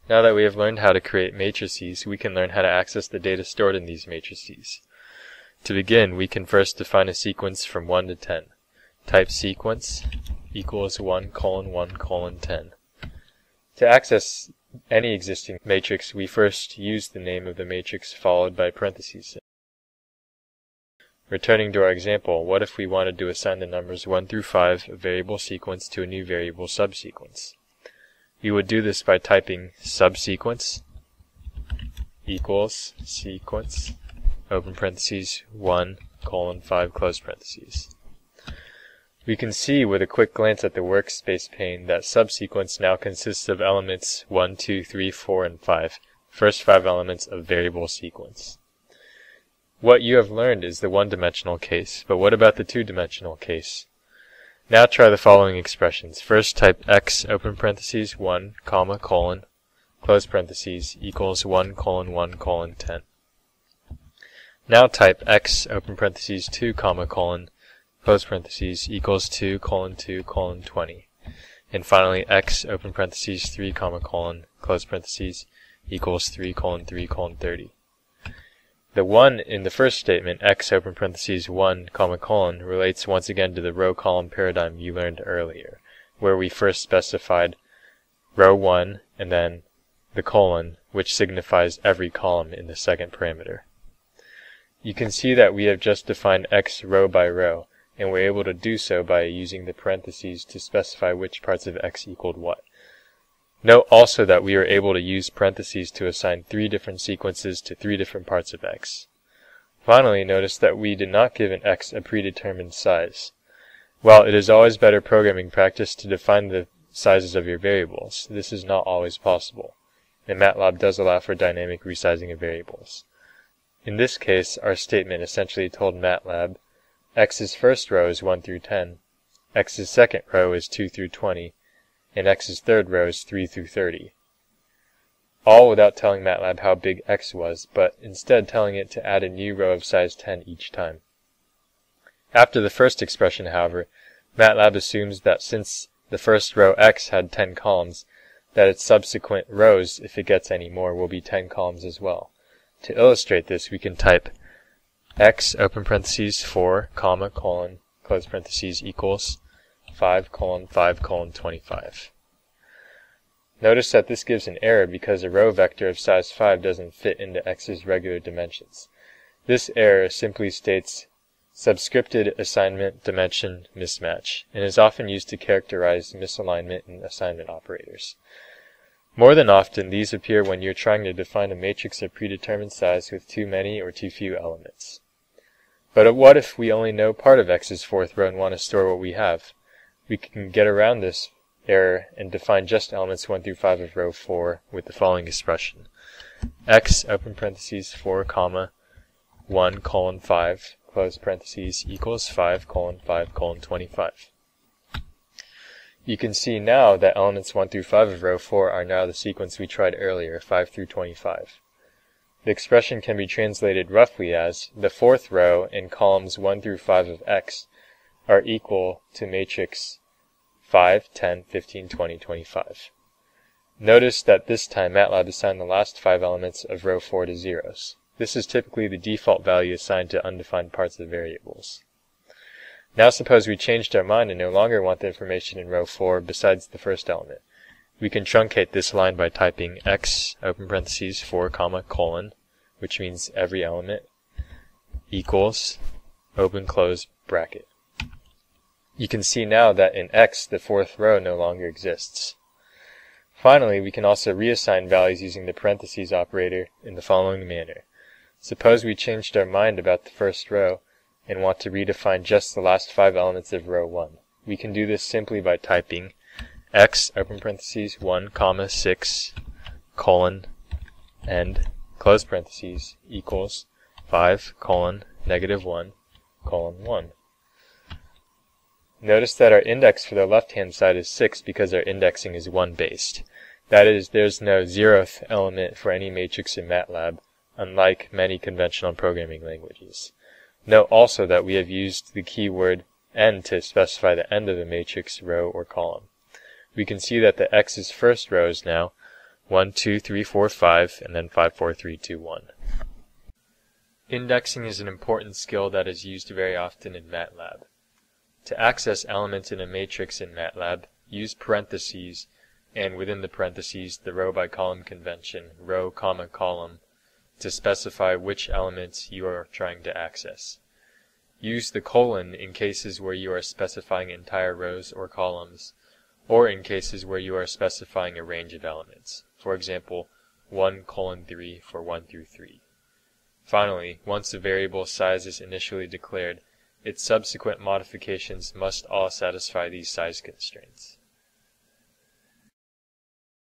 Now that we have learned how to create matrices, we can learn how to access the data stored in these matrices. To begin, we can first define a sequence from 1 to 10. Type sequence equals 1 colon 1 colon 10. To access any existing matrix, we first use the name of the matrix followed by parentheses. Returning to our example, what if we wanted to assign the numbers 1 through 5 a variable sequence to a new variable subsequence? We would do this by typing subsequence equals sequence open parentheses 1 colon 5 close parentheses. We can see with a quick glance at the workspace pane that subsequence now consists of elements 1, 2, 3, 4, and 5, first 5 elements of variable sequence. What you have learned is the one-dimensional case, but what about the two-dimensional case? Now try the following expressions. First type x open parentheses 1 comma colon close parentheses equals 1 colon 1 colon 10. Now type x open parentheses 2 comma colon close parentheses equals 2 colon 2 colon 20. And finally x open parentheses 3 comma colon close parentheses equals 3 colon 3 colon 30. The 1 in the first statement, x open parentheses 1 comma colon, relates once again to the row-column paradigm you learned earlier, where we first specified row 1 and then the colon, which signifies every column in the second parameter. You can see that we have just defined x row by row, and we're able to do so by using the parentheses to specify which parts of x equaled what. Note also that we are able to use parentheses to assign 3 different sequences to 3 different parts of x. Finally, notice that we did not give an x a predetermined size. While it is always better programming practice to define the sizes of your variables, this is not always possible, and MATLAB does allow for dynamic resizing of variables. In this case, our statement essentially told MATLAB x's first row is 1 through 10, x's second row is 2 through 20, and x's third row is 3 through 30. All without telling MATLAB how big x was, but instead telling it to add a new row of size 10 each time. After the first expression, however, MATLAB assumes that since the first row x had 10 columns, that its subsequent rows, if it gets any more, will be 10 columns as well. To illustrate this, we can type x open parentheses 4 comma colon close parentheses equals 5 colon 5 colon 25. Notice that this gives an error because a row vector of size 5 doesn't fit into x's regular dimensions. This error simply states subscripted assignment dimension mismatch and is often used to characterize misalignment in assignment operators. More than often, these appear when you're trying to define a matrix of predetermined size with too many or too few elements. But what if we only know part of x's fourth row and want to store what we have? We can get around this error and define just elements 1 through 5 of row 4 with the following expression. X open parentheses 4 comma 1 colon 5 close parentheses equals 5 colon 5 colon 25. You can see now that elements 1 through 5 of row 4 are now the sequence we tried earlier, 5 through 25. The expression can be translated roughly as the fourth row in columns 1 through 5 of x are equal to matrix 5, 10, 15, 20, 25. Notice that this time MATLAB assigned the last 5 elements of row 4 to zeros. This is typically the default value assigned to undefined parts of variables. Now suppose we changed our mind and no longer want the information in row 4 besides the first element. We can truncate this line by typing x open parentheses 4 comma colon, which means every element, equals open close bracket. You can see now that in x the fourth row no longer exists. Finally, we can also reassign values using the parentheses operator in the following manner. Suppose we changed our mind about the first row and want to redefine just the last 5 elements of row 1. We can do this simply by typing x open parentheses 1 comma 6 colon end close parentheses equals 5 colon negative 1 colon 1. Notice that our index for the left-hand side is 6 because our indexing is 1 based. That is, there's no 0th element for any matrix in MATLAB, unlike many conventional programming languages. Note also that we have used the keyword end to specify the end of a matrix, row, or column. We can see that the x's first row is now 1, 2, 3, 4, 5, and then 5, 4, 3, 2, 1. Indexing is an important skill that is used very often in MATLAB. To access elements in a matrix in MATLAB, use parentheses, and within the parentheses the row by column convention, row, comma, column, to specify which elements you are trying to access. Use the colon in cases where you are specifying entire rows or columns, or in cases where you are specifying a range of elements. For example, 1:3 for 1 through 3. Finally, once a variable size is initially declared, its subsequent modifications must all satisfy these size constraints.